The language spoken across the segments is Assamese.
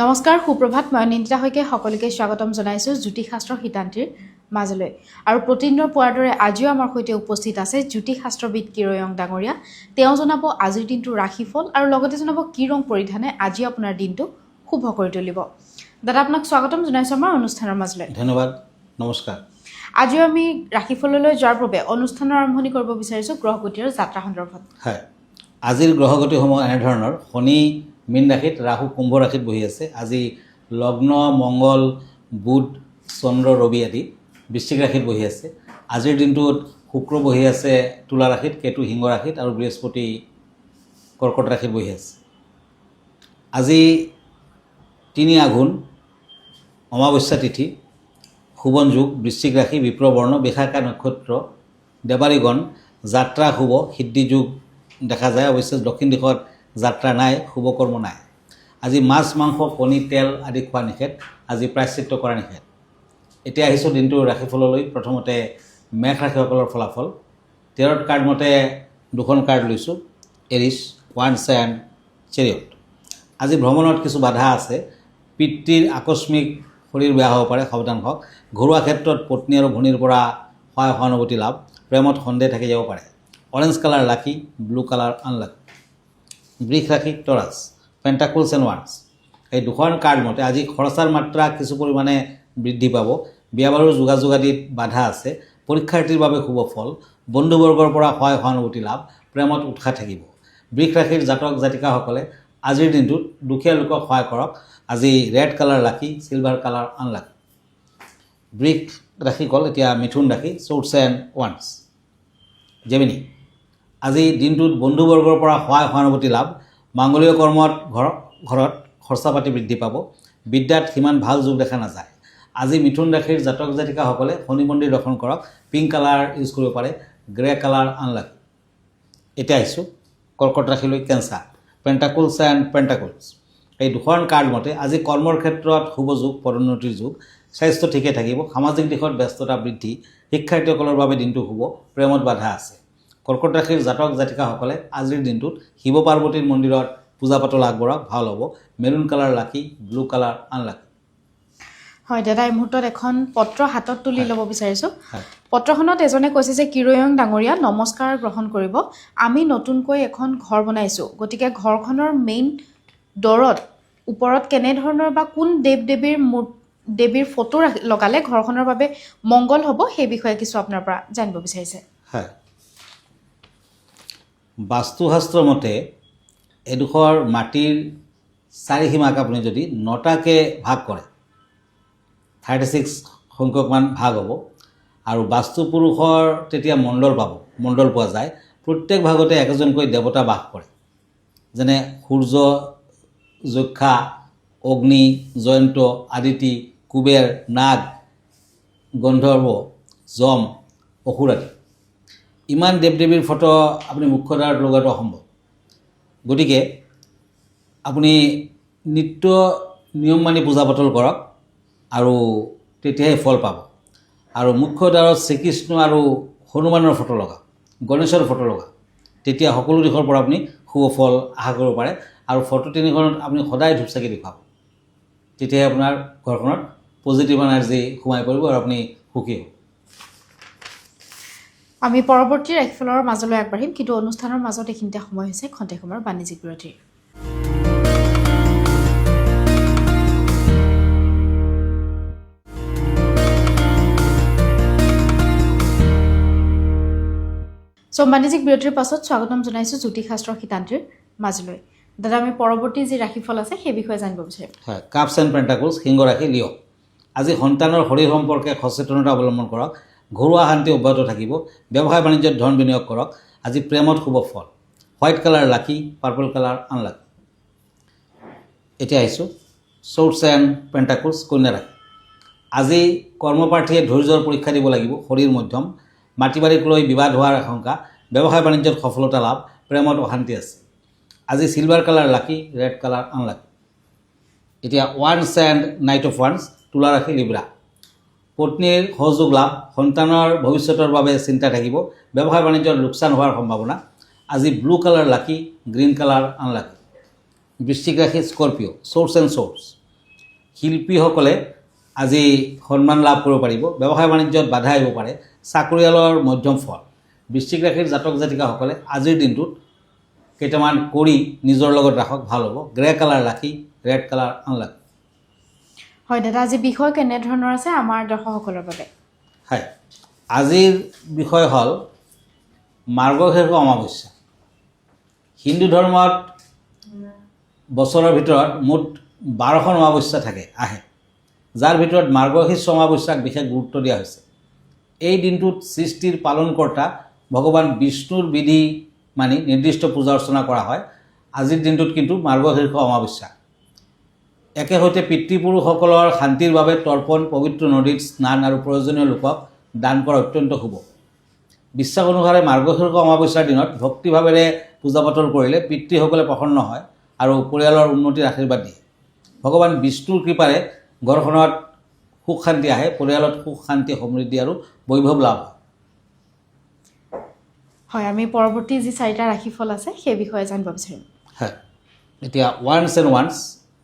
নমস্কাৰ সুপ্ৰভাত মই নিন্দিতা হৈকে সকলোকে স্বাগতম জনাইছোঁ জ্যোতিষশাস্ত্ৰ হিতান্তিৰ মাজলৈ আৰু প্ৰতিদিনৰ পোৱাৰ দৰে আজিও আমাৰ সৈতে উপস্থিত আছে জ্যোতিষশাস্ত্ৰবিদ কিৰয়ং ডাঙৰীয়া তেওঁ জনাব আজিৰ দিনটোৰ ৰাশিফল আৰু লগতে জনাব কি ৰং পৰিধানে আজি আপোনাৰ দিনটো শুভ কৰি তুলিব দাদা আপোনাক স্বাগতম জনাইছোঁ আমাৰ অনুষ্ঠানৰ মাজলৈ ধন্যবাদ নমস্কাৰ আজিও আমি ৰাশিফললৈ যোৱাৰ পূৰ্বে অনুষ্ঠানৰ আৰম্ভণি কৰিব বিচাৰিছোঁ গ্ৰহগতি আৰু যাত্ৰা সন্দৰ্ভত হয় আজিৰ গ্ৰহগতিসমূহ এনেধৰণৰ শনি মীন ৰাশিত ৰাহু কুম্ভ ৰাশিত বহি আছে আজি লগ্ন মংগল বুধ চন্দ্ৰ ৰবি আদি বৃশ্চিক ৰাশিত বহি আছে আজিৰ দিনটোত শুক্ৰ বহি আছে তুলা ৰাশিত কেতু সিংহ ৰাশিত আৰু বৃহস্পতি কৰ্কট ৰাশিত বহি আছে আজি 3 আঘোণ অমাৱস্যা তিথি শুভন যুগ বৃশ্চিক ৰাশি বিপ্ৰবৰ্ণ বিশাখা নক্ষত্ৰ দেৱাৰীগণ যাত্ৰা শুভ সিদ্ধি যুগ দেখা যায় অৱশ্যে দক্ষিণ দিশত যাত্ৰা নাই শুভকৰ্ম নাই আজি মাছ মাংস কণী তেল আদি খোৱা নিষেধ আজি প্ৰায়শ্চিত্ত কৰা নিষেধ এতিয়া আহিছোঁ দিনটোৰ ৰাশিফললৈ প্ৰথমতে মেঘ ৰাশিসকলৰ ফলাফল 13 কাৰ্ড মতে দুখন কাৰ্ড লৈছোঁ এৰিছ ওৱান্স এণ্ড চেৰিয়ট আজি ভ্ৰমণত কিছু বাধা আছে পিতৃৰ আকস্মিক শৰীৰ বেয়া হ'ব পাৰে সাৱধান হওক ঘৰুৱা ক্ষেত্ৰত পত্নী আৰু ভনীৰ পৰা সহায় সহানুভূতি লাভ প্ৰেমত সন্দেহ থাকি যাব পাৰে অৰেঞ্জ কালাৰ লাকি ব্লু কালাৰ আনলাকি বৃষ ৰাশি টৰাছ পেণ্টাকুলছ এণ্ড ওৱান্স এই দুখন কাৰ্ড মতে আজি খৰচাৰ মাত্ৰা কিছু পৰিমাণে বৃদ্ধি পাব বিয়া বাৰুৰ যোগাযোগ আদিত বাধা আছে পৰীক্ষাৰ্থীৰ বাবে শুভ ফল বন্ধুবৰ্গৰ পৰা সহায় সহানুভূতি লাভ প্ৰেমত উৎসাহ থাকিব বৃষ ৰাশিৰ জাতক জাতিকাসকলে আজিৰ দিনটোত দুখীয়া লোকক সহায় কৰক আজি red colour lucky silver colour unlucky বৃষ ৰাশি কল এতিয়া মিথুন ৰাশি শ্বৰ্টছ এণ্ড ওৱান্স জেমিনি আজি দিনটোত বন্ধুবৰ্গৰ পৰা সহায় সহানুভূতি লাভ মাংগলিক কৰ্মত ঘৰত খৰচা পাতি বৃদ্ধি পাব বিদ্যাত সিমান ভাল যোগ দেখা নাযায় আজি মিথুন ৰাশিৰ জাতক জাতিকাসকলে শনি মন্দিৰ দৰ্শন কৰক পিংক কালাৰ ইউজ কৰিব পাৰে গ্ৰে কালাৰ আনলাকি এতিয়া আহিছোঁ কৰ্কট ৰাশিলৈ কেঞ্চাৰ পেণ্টাকুলছ এণ্ড পেণ্টাকুলছ এই দুখন কাৰ্ড মতে আজি কৰ্মৰ ক্ষেত্ৰত শুভ যুগ পদোন্নতিৰ যুগ স্বাস্থ্য ঠিকে থাকিব সামাজিক দিশত ব্যস্ততা বৃদ্ধি শিক্ষাৰ্থীসকলৰ বাবে দিনটো শুভ প্ৰেমত বাধা আছে কৰ্কট ৰাশিৰ জাতক জাতিকাসকলে আজিৰ দিনটোত শিৱ পাৰ্বতীৰ মন্দিৰত পূজা পাতল আগবঢ়াওক ভাল হ'ব মেৰুণ কালাৰ লাকি ব্লু কালাৰ আনলাকি হয় দাদা এই মুহূৰ্তত এখন পত্ৰ হাতত তুলি ল'ব বিচাৰিছোঁ পত্ৰখনত এজনে কৈছে যে কিৰয়ং ডাঙৰীয়া নমস্কাৰ গ্ৰহণ কৰিব আমি নতুনকৈ এখন ঘৰ বনাইছোঁ গতিকে ঘৰখনৰ মেইন দৰত ওপৰত কেনেধৰণৰ বা কোন দেৱীৰ ফটো লগালে ঘৰখনৰ বাবে মংগল হ'ব সেই বিষয়ে কিছু আপোনাৰ পৰা জানিব বিচাৰিছে হয় বাস্তুশাস্ত্ৰ মতে এডোখৰ মাটিৰ চাৰিসীমাক আপুনি যদি 9টাকৈ ভাগ কৰে 36 সংখ্যকমান ভাগ হ'ব আৰু বাস্তু পুৰুষৰ তেতিয়া মণ্ডল পোৱা যায় প্ৰত্যেক ভাগতে একজনকৈ দেৱতা বাস কৰে যেনে সূৰ্য যক্ষা অগ্নি জয়ন্ত আদিতি কুবেৰ নাগ গন্ধৰ্ব যম অসুৰ আদি ইমান দেৱ দেৱীৰ ফটো আপুনি মুখ্যদ্বাৰত লগোৱাটো অসম্ভৱ গতিকে আপুনি নিত্য নিয়ম মানি পূজা পাতল কৰক আৰু তেতিয়াহে ফল পাব আৰু মুখ্যদ্বাৰত শ্ৰীকৃষ্ণ আৰু হনুমানৰ ফটো লগাওক গণেশৰ ফটো লগাওক তেতিয়া সকলো দিশৰ পৰা আপুনি শুভ ফল আশা কৰিব পাৰে আৰু ফটো তিনিখনত আপুনি সদায় ধূপ চাকি দেখুৱাব তেতিয়াহে আপোনাৰ ঘৰখনত পজিটিভ এনাৰ্জি সোমাই পৰিব আৰু আপুনি সুখী হ'ব আমি পৰৱৰ্তী ৰাশিফলৰ মাজলৈ আগবাঢ়িম কিন্তু অনুষ্ঠানৰ মাজত এইখিনিতে সময় হৈছে খন্তেক সময়ৰ বাণিজ্যিক বিৰতিৰ বাণিজ্যিক বিৰতিৰ পাছত স্বাগতম জনাইছোঁ জ্যোতিষশাস্ত্ৰৰ হিতান্তিৰ মাজলৈ দাদা আমি পৰৱৰ্তী যি ৰাশিফল আছে সেই বিষয়ে জানিব বিচাৰিম হয় কাপছ এণ্ড পেণ্টাকুলছ সিংহ ৰাশি লিঅ আজি সন্তানৰ শৰীৰ সম্পৰ্কে সচেতনতা অৱলম্বন কৰক ঘৰুৱা শান্তি অব্যাহত থাকিব ব্যৱসায় বাণিজ্যত ধন বিনিয়োগ কৰক আজি প্ৰেমত শুভ ফল হোৱাইট কালাৰ লাকি পাৰ্পল কালাৰ আনলাকি এতিয়া আহিছোঁ শ্বৰ্টছ এণ্ড পেণ্টাকুলছ কন্যা ৰাশি আজি কৰ্মপ্ৰাৰ্থীয়ে ধৈৰ্যৰ পৰীক্ষা দিব লাগিব শৰীৰ মধ্যম মাটি বাৰীক লৈ বিবাদ হোৱাৰ আশংকা ব্যৱসায় বাণিজ্যত সফলতা লাভ প্ৰেমত অশান্তি আছে আজি চিলভাৰ কালাৰ লাকি ৰেড কালাৰ আনলাকি এতিয়া once and night of once তুলা ৰাশি লিব্ৰা পত্নীৰ সহযোগ লাভ সন্তানৰ ভৱিষ্যতৰ বাবে চিন্তা থাকিব ব্যৱসায় বাণিজ্যত লোকচান হোৱাৰ সম্ভাৱনা আজি ব্লু কালাৰ লাকি গ্ৰীণ কালাৰ আনলাকি বৃশ্চিক ৰাশি স্কৰ্পিঅ' শ্বৰ্টছ এণ্ড শ্বৰ্টছ শিল্পীসকলে আজি সন্মান লাভ কৰিব পাৰিব, ব্যৱসায় বাণিজ্যত বাধা আহিব পাৰে, চাকৰিয়ালৰ মধ্যম ফল। বৃশ্চিক ৰাশিৰ জাতক জাতিকাসকলে আজিৰ দিনটোত কেইটামান কৰি নিজৰ লগত ৰাখক, ভাল হ'ব। গ্ৰে কালাৰ লাকি, ৰেড কালাৰ আনলাকি। হয় দাদা, আজি বিষয় কেনেধৰণৰ আছে আমাৰ দৰ্শকসকলৰ বাবে? হয়, আজিৰ বিষয় হ'ল মাৰ্গশীৰ্ষ অমাৱস্যা। হিন্দু ধৰ্মত বছৰৰ ভিতৰত মুঠ 12খন অমাৱস্যা আহে, যাৰ ভিতৰত মাৰ্গশীৰ্ষ অমাৱস্যাক বিশেষ গুৰুত্ব দিয়া হৈছে। এই দিনটোত সৃষ্টিৰ পালনকৰ্তা ভগৱান বিষ্ণুৰ বিধি মানি নিৰ্দিষ্ট পূজা অৰ্চনা কৰা হয়। আজিৰ দিনটোত কিন্তু মাৰ্গশীৰ্ষ অমাৱস্যা। একেসৈতে পিতৃপুৰুষসকলৰ শান্তিৰ বাবে তৰ্পণ, পবিত্ৰ নদীত স্নান আৰু প্ৰয়োজনীয় লোকক দান কৰা অত্যন্ত শুভ। বিশ্বাস অনুসাৰে মাৰ্গশীৰ্ষ অমাৱস্যাৰ দিনত ভক্তিভাৱেৰে পূজা পাতল কৰিলে পিতৃসকলে প্ৰসন্ন হয় আৰু পৰিয়ালৰ উন্নতিৰ আশীৰ্বাদ দিয়ে। ভগৱান বিষ্ণুৰ কৃপাৰে ঘৰখনত সুখ শান্তি আহে, পৰিয়ালত সুখ শান্তি সমৃদ্ধি আৰু বৈভৱ লাভ হয়। হয়, আমি পৰৱৰ্তী যি 4টা ৰাশিফল আছে সেই বিষয়ে জানিব বিচাৰিম। হয়, এতিয়া ওৱান্স এণ্ড ওৱান্স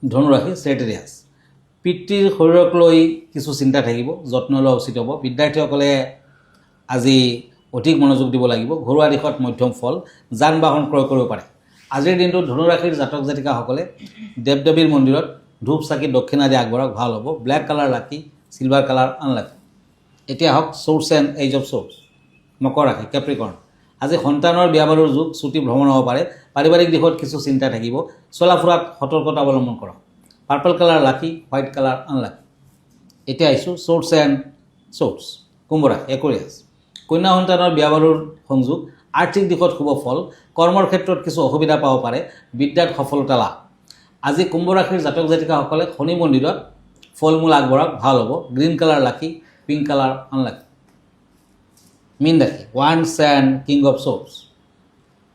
ধনুৰাশি চেৰিটেৰিয়াছ। পিতৃৰ শৰীৰক লৈ কিছু চিন্তা থাকিব, যত্ন লোৱা উচিত হ'ব। বিদ্যাৰ্থীসকলে আজি অধিক মনোযোগ দিব লাগিব। ঘৰুৱা দিশত মধ্যম ফল, যান বাহন ক্ৰয় কৰিব পাৰে। আজিৰ দিনটোত ধনুৰাশিৰ জাতক জাতিকাসকলে দেৱ দেৱীৰ মন্দিৰত ধূপ চাকি দক্ষিণা দি আগবঢ়াওক, ভাল হ'ব। Black colour lucky, silver colour unlucky. এতিয়া হওক চ'ৰ্চ এণ্ড এজ অফ চ'ৰ্চ। মকৰ ৰাশি কেপ্ৰিকৰ্ণ। আজি সন্তানৰ বিয়া বাৰুৰ যুগ, ছুটি ভ্ৰমণ হ'ব পাৰে। পাৰিবাৰিক দিশত কিছু চিন্তা থাকিব, চলা ফুৰাত সতৰ্কতা অৱলম্বন কৰক। পাৰ্পল কালাৰ লাকি, হোৱাইট কালাৰ আনলাকি। এতিয়া আহিছোঁ চ'ৰ্চ এণ্ড চ'ৰ্চ। কুম্ভ ৰাশি একুৰিয়াছ। কন্যা সন্তানৰ বিয়া বাৰুৰ সংযোগ, আৰ্থিক দিশত শুভ ফল, কৰ্মৰ ক্ষেত্ৰত কিছু অসুবিধা পাব পাৰে, বিদ্যাত সফলতা লাভ। আজি কুম্ভ ৰাশিৰ জাতক জাতিকাসকলে শনি মন্দিৰত ফল মূল আগবঢ়াওক, ভাল হ'ব। গ্ৰীণ কালাৰ লাকি, পিংক কালাৰ আনলাকি। মীন ৰাশি once and king of source.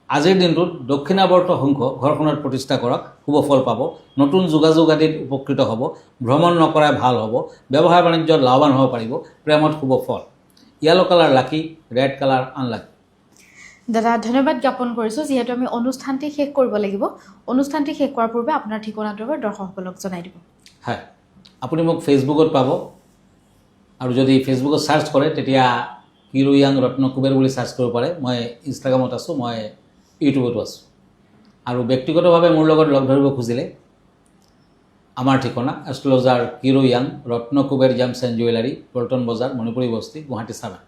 আজিৰ দিনটোত দক্ষিণাৱৰ্ত শংখ ঘৰখনত প্ৰতিষ্ঠা কৰক, শুভ ফল পাব। নতুন যোগাযোগ আদিত উপকৃত হ'ব, ভ্ৰমণ নকৰাই ভাল হ'ব। ব্যৱসায় বাণিজ্যত লাভৱান হ'ব পাৰিব, প্ৰেমত শুভ ফল। য়েলো কালাৰ লাকি, ৰেড কালাৰ আনলাকি। দাদা ধন্যবাদ জ্ঞাপন কৰিছোঁ। যিহেতু আমি অনুষ্ঠানটি শেষ কৰিব লাগিব, অনুষ্ঠানটি শেষ কৰাৰ পূৰ্বে আপোনাৰ ঠিকনাটো এবাৰ দৰ্শকসকলক জনাই দিব। হয়, আপুনি মোক ফেচবুকত পাব, আৰু যদি ফেচবুকত চাৰ্চ কৰে তেতিয়া কিৰো য়াং ৰত্ন কুবেৰ বুলি চাৰ্চ কৰিব পাৰে। মই ইনষ্টাগ্ৰামত আছোঁ, মই ইউটিউবতো আছোঁ। আৰু ব্যক্তিগতভাৱে মোৰ লগত লগ ধৰিব খুজিলে আমাৰ ঠিকনা এষ্ট্ৰলজাৰ কিৰো য়াং Ratna Kuber gems and jewellery, Paltan Bazar, Manipuri বস্তি, গুৱাহাটী 7।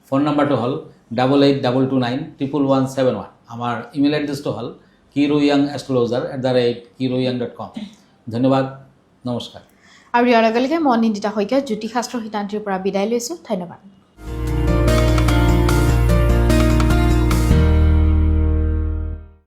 ফোন নম্বৰটো হ'ল 8822911171। আমাৰ ইমেইল এড্ৰেছটো হ'ল kiroyangastrologer@kiroyang.com। ধন্যবাদ, নমস্কাৰ। আৰু ইয়াৰ লগে লগে মই নিন্দিতা শইকীয়া জ্যোতিষশাস্ত্ৰ শিতান্তিৰ পৰা বিদায় লৈছোঁ। ধন্যবাদ।